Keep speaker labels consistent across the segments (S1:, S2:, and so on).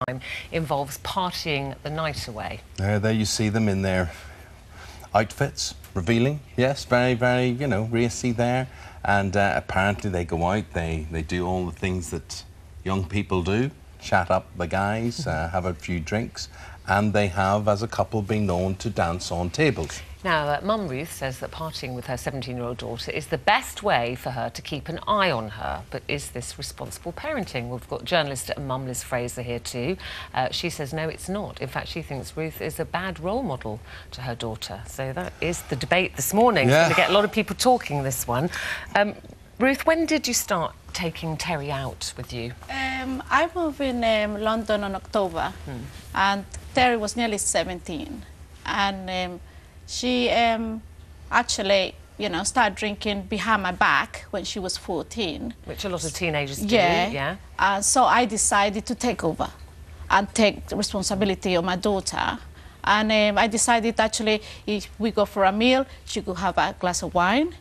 S1: time involves partying the night away.
S2: There you see them in their outfits, revealing. Yes, very, very, you know, racy there. And apparently they go out, they do all the things that young people do. Chat up the guys, have a few drinks, and they have, as a couple, been known to dance on tables.
S1: Now, Mum Ruth says that partying with her 17-year-old daughter is the best way for her to keep an eye on her. But is this responsible parenting? We've got journalist Mum Liz Fraser here too. She says no, it's not. In fact, she thinks Ruth is a bad role model to her daughter. So that is the debate this morning.
S2: Yeah.
S1: It's going to get a lot of people talking, this one. Ruth, when did you start taking Terry out with you?
S3: I moved in London in October, and Terry was nearly 17. And she actually, you know, started drinking behind my back when she was 14.
S1: Which a lot of teenagers do,
S3: yeah. So I decided to take over and take responsibility of my daughter. And I decided, actually, if we go for a meal, she could have a glass of wine.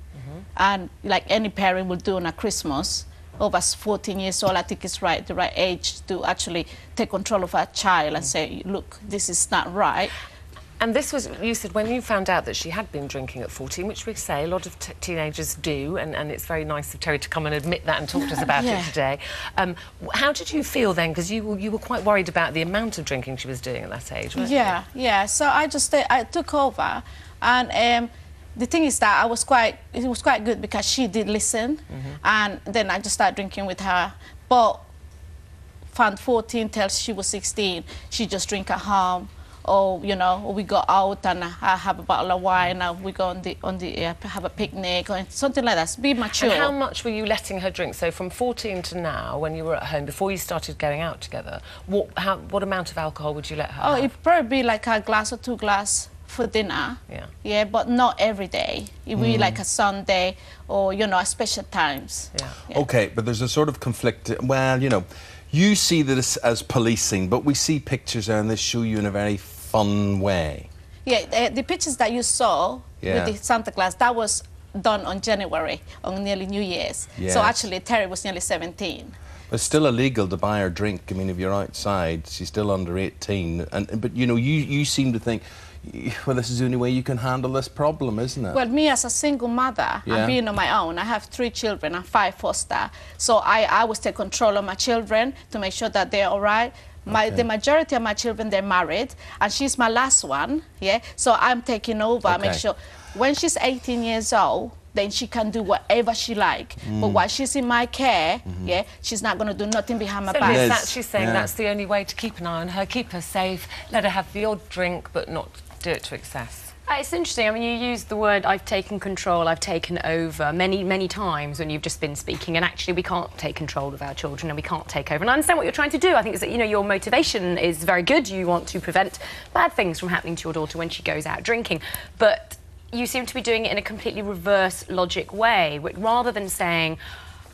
S3: And like any parent would do on a Christmas, over 14 years old, I think it's the right age to actually take control of a child and say, look, this is not right.
S1: And this was, you said, when you found out that she had been drinking at 14, which we say a lot of teenagers do, and it's very nice of Terry to come and admit that and talk to us about it today. How did you feel then? Because you were quite worried about the amount of drinking she was doing at that age, weren't you?
S3: Yeah. So I took over, and the thing is that it was quite good because she did listen, and then I just started drinking with her. But from 14 till she was 16, she just drink at home, or you know, or we go out and I have a bottle of wine, and we go on the have a picnic or something like that. Be mature.
S1: And how much were you letting her drink? So from 14 to now, when you were at home, before you started going out together, what amount of alcohol would you let her have?
S3: It'd probably be like a glass or 2 glasses for dinner. Yeah, but not every day. It would be like a Sunday or, you know, special times. Yeah.
S2: OK, but there's a sort of conflict. Well, you know, you see this as policing, but we see pictures there and they show you in a very fun way.
S3: Yeah, the pictures that you saw with the Santa Claus, that was done on January, on nearly New Year's. Yes. So actually, Terry was nearly 17.
S2: It's still illegal to buy her drink. I mean, if you're outside, she's still under 18. But, you know, you seem to think, well, this is the only way you can handle this problem, isn't it?
S3: Well, me as a single mother, and being on my own, I have 3 children and 5 foster. So I always take control of my children to make sure that they're all right. The majority of my children, they're married, and she's my last one, So I'm taking over, make sure when she's 18 years old, then she can do whatever she like. But while she's in my care, she's not going to do nothing behind my back.
S1: Liz, that she's saying that's the only way to keep an eye on her, keep her safe, let her have the odd drink, but not do it to excess.
S4: It's interesting. I mean, you used the word "I've taken control," "I've taken over" many times when you've just been speaking, and actually we can't take control of our children and we can't take over. And I understand what you're trying to do. I think it's that, you know, your motivation is very good. You want to prevent bad things from happening to your daughter when she goes out drinking, but you seem to be doing it in a completely reverse logic way, rather than saying,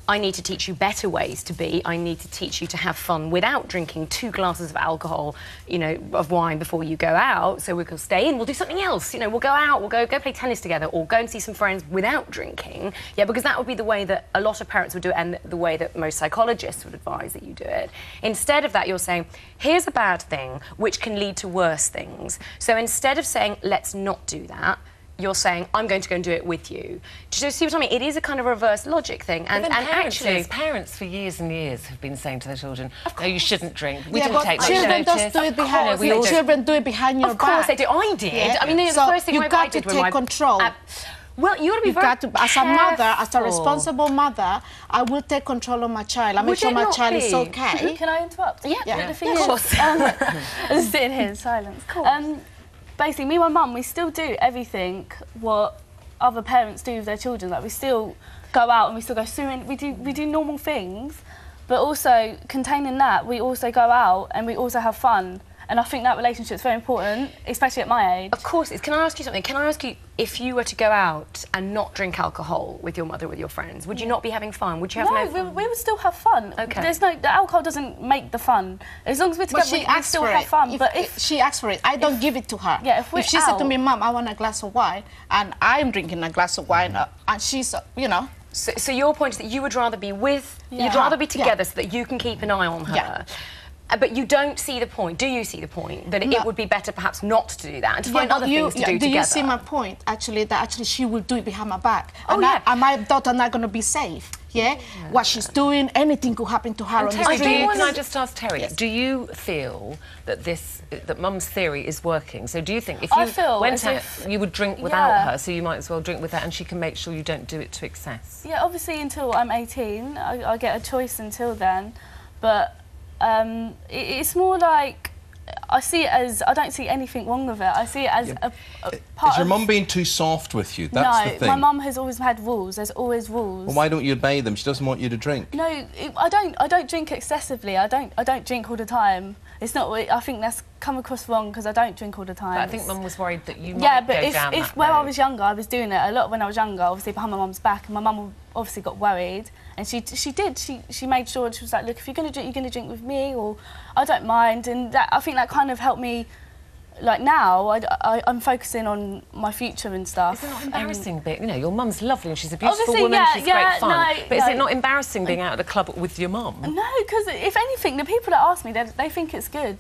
S4: I need to teach you better ways to be, I need to teach you to have fun without drinking 2 glasses of alcohol, you know, of wine before you go out, so we can stay in, we'll do something else, you know, we'll go out, we'll go play tennis together, or go and see some friends without drinking. Yeah, because that would be the way that a lot of parents would do it, and the way that most psychologists would advise that you do it. Instead of that, you're saying, here's a bad thing, which can lead to worse things. So instead of saying, let's not do that, you're saying, I'm going to go and do it with you. Do you see what I mean? It is a kind of reverse logic thing. And
S1: parents for years and years have been saying to their children, no, you shouldn't drink. We didn't take much
S3: children
S1: notice.
S3: Just do it behind, children do it behind your back.
S4: Of course they do. I did. I mean, the first thing
S3: I did when take control.
S4: Well, you got to be very careful.
S3: As a mother, as a responsible mother, I will take control of my child. I make sure my child is okay.
S5: Can I interrupt?
S4: Yeah.
S5: Of course. I'm just sitting here in silence. Basically, me and my mum, we still do everything what other parents do with their children. Like, we still go out and we still go swimming. We do normal things, but also containing that, we also go out and we also have fun. And I think that relationship's very important, especially at my age.
S4: Of course. Can I ask you something? Can I ask you, if you were to go out and not drink alcohol with your mother, with your friends, would you not be having fun? Would you have no fun?
S5: We would still have fun.
S4: OK.
S5: The alcohol doesn't make the fun. As long as we're together, we still have fun.
S3: But if she asks for it, I don't give it to her.
S5: Yeah,
S3: if she said to me, Mum, I want a glass of wine, and I'm drinking a glass of wine, and she's, you know...
S4: So your point is that you would rather be with... You'd rather be together so that you can keep an eye on her. But you don't see the point. Do you see the point that it would be better perhaps not to do that and to find other things to do together?
S3: Do you see my point? Actually, that actually she will do it behind my back.
S4: Oh,
S3: and my daughter not going to be safe. Yeah? What she's doing, anything could happen to her on the street.
S1: Can I just ask Terry? Yes. Do you feel that that Mum's theory is working? So do you think if you went out, you would drink without her, so you might as well drink with her, and she can make sure you don't do it to excess?
S5: Yeah, obviously until I'm 18, I get a choice until then, but it's more like I see it as I don't see anything wrong with it. I see it as a part.
S2: Is your mum being too soft with you? That's the thing.
S5: My mum has always had rules. There's always rules.
S2: Well, why don't you obey them? She doesn't want you to drink.
S5: No, I don't drink excessively. I don't drink all the time. It's not. I think that's come across wrong because I don't drink all the time.
S1: But I think Mum was worried that you might go down that road.
S5: When I was younger, I was doing it a lot. When I was younger, obviously behind my mum's back, and my mum obviously got worried, and she made sure, she was like, look, if you're going to drink, you're going to drink with me, or I don't mind, and I think that kind of helped me. Like now, I'm focusing on my future and stuff.
S1: Is it not embarrassing? You know, your mum's lovely and she's a beautiful woman, she's great fun. But is it not embarrassing being out at a club with your mum?
S5: No, because if anything, the people that ask me, they think it's good.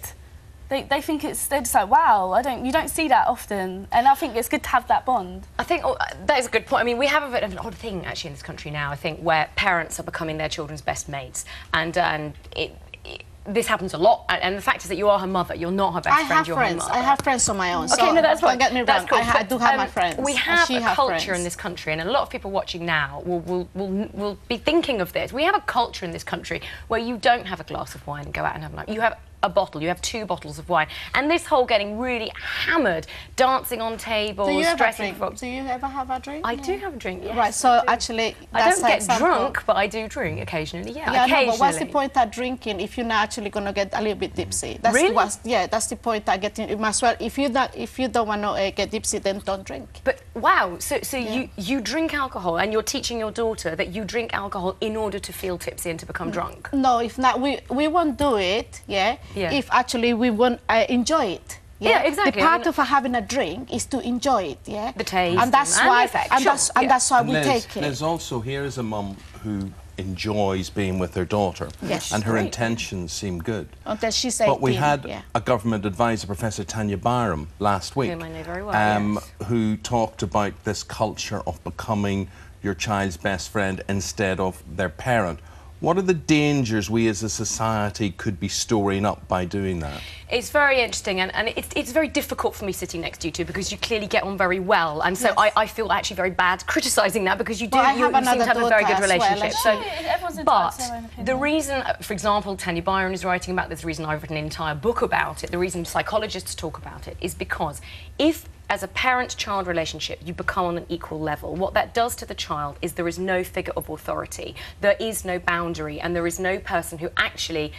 S5: They think they're just like, wow, you don't see that often, and I think it's good to have that bond.
S4: I think that is a good point. I mean, we have a bit of an odd thing actually in this country now, I think, where parents are becoming their children's best mates, and this happens a lot, and the fact is that you are her mother. You're not her best friend. You're her mother.
S3: I have friends on my own.
S4: Okay,
S3: so
S4: no, that's fine.
S3: Don't get me wrong.
S4: Cool.
S3: I do have my friends.
S4: We have a culture in this country, and a lot of people watching now will be thinking of this. We have a culture in this country where you don't have a glass of wine and go out and have a night. You have a bottle. You have 2 bottles of wine, and this whole getting really hammered, dancing on tables, dressing.
S3: Do you ever have a drink?
S4: I do have a drink. Yes,
S3: right. So actually,
S4: I don't get drunk, but I do drink occasionally. Yeah, occasionally.
S3: No, but what's the point of drinking if you're not actually going to get a little bit tipsy? That's
S4: really?
S3: That's the point of getting. You must well. If you don't want to get tipsy, then don't drink.
S4: But wow, so you drink alcohol, and you're teaching your daughter that you drink alcohol in order to feel tipsy and to become drunk.
S3: No, if not, we won't do it. Yeah. If actually we won't enjoy it.
S4: Yeah, exactly.
S3: The part of having a drink is to enjoy it. Yeah.
S4: The taste.
S3: And that's why. That's why we take it.
S2: Liz, also here is a mum who enjoys being with her daughter.
S3: Yes.
S2: And her intentions seem good.
S3: Until she's 18.
S2: But we had a government advisor, Professor Tanya Byram, last week,
S4: whom I know very well,
S2: who talked about this culture of becoming your child's best friend instead of their parent. What are the dangers we as a society could be storing up by doing that?
S4: It's very interesting, and it's very difficult for me sitting next to you two because you clearly get on very well, and so I feel actually very bad criticising that because you do you seem to have a very good relationship. But the reason, for example, Tanya Byron is writing about this, the reason I've written an entire book about it, the reason psychologists talk about it is because if as a parent-child relationship, you become on an equal level. What that does to the child is there is no figure of authority, there is no boundary, and there is no person who actually,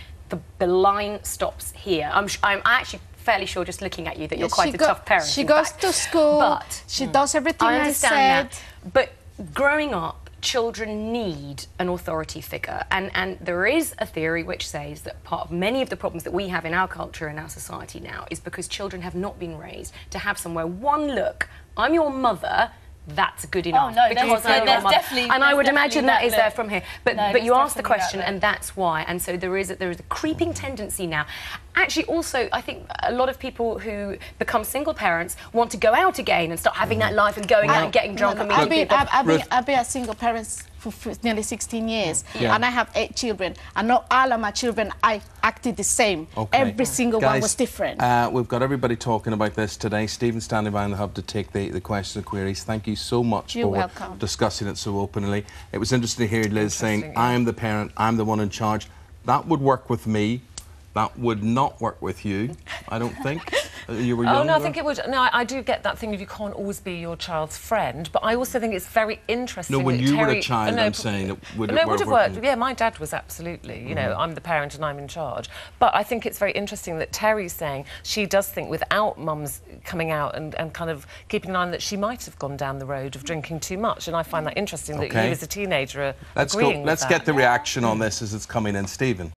S4: the line stops here. I'm actually fairly sure, just looking at you, that you're quite a tough parent.
S3: She goes to school, but she does everything I
S4: understand that. But growing up, children need an authority figure, and there is a theory which says that part of many of the problems that we have in our culture and our society now is because children have not been raised to have somewhere, one, look, I'm your mother, that's good enough.
S5: Oh, no,
S4: because I'm your mother. And I would imagine that is there from here. But you asked the question, and that's why. And so there is a creeping tendency now. Actually, also, I think a lot of people who become single parents want to go out again and start having that life and going out and getting drunk and meeting people.
S3: I've been a single parent for nearly 16 years, and I have 8 children, and not all of my children I acted the same. Every single one was different.
S2: We've got everybody talking about this today. Stephen standing by in the hub to take the questions and queries. Thank you so much for discussing it so openly. It was interesting to hear Liz saying, I'm the parent, I'm the one in charge. That would work with me. That would not work with you, I don't think. You were younger.
S1: Oh, no, I think it would. No, I do get that thing of you can't always be your child's friend, but I also think it's very interesting.
S2: No, when you were a child, I'm saying, would it
S1: have worked. Yeah, my dad was absolutely, you know, I'm the parent and I'm in charge. But I think it's very interesting that Terry's saying she does think without mum's coming out and kind of keeping an eye on that she might have gone down the road of drinking too much, and I find that interesting that you as a teenager are agreeing with that.
S2: Let's get the reaction on this as it's coming in. Stephen.